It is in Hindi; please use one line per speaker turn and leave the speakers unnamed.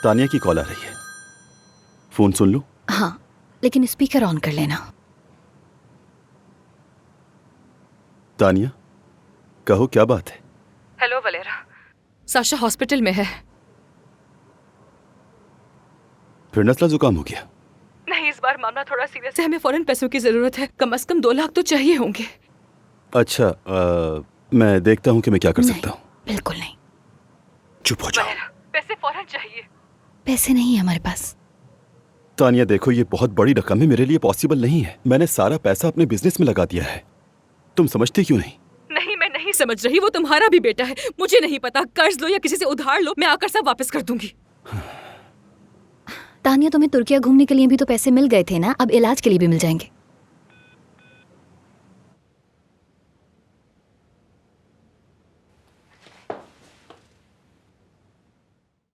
तानिया की कॉल आ रही है, फोन सुन लूं?
हाँ, लेकिन स्पीकर ऑन कर लेना।
तानिया, कहो क्या बात है?
हेलो वलेरा, साशा हॉस्पिटल में है।
फिर नज़ला जुकाम हो गया?
नहीं, इस बार मामला थोड़ा सीरियस है। हमें फौरन पैसों की जरूरत है, कम से कम 2 लाख तो चाहिए होंगे।
अच्छा, मैं देखता हूँ कि मैं क्या कर सकता हूँ।
बिल्कुल नहीं।
चुप हो जाओ।
पैसे फौरन चाहिए।
पैसे नहीं है हमारे पास।
तानिया देखो, ये बहुत बड़ी रकम है, मेरे लिए पॉसिबल नहीं है। मैंने सारा पैसा अपने बिजनेस में लगा दिया है, तुम समझती क्यों नहीं?
नहीं, मैं नहीं समझ रही। वो तुम्हारा भी बेटा है। मुझे नहीं पता, कर्ज लो या किसी से उधार लो, मैं आकर सब वापस कर दूंगी।
तानिया, तुम्हें तुर्किया घूमने के लिए भी तो पैसे मिल गए थे ना, अब इलाज के लिए भी मिल जाएंगे।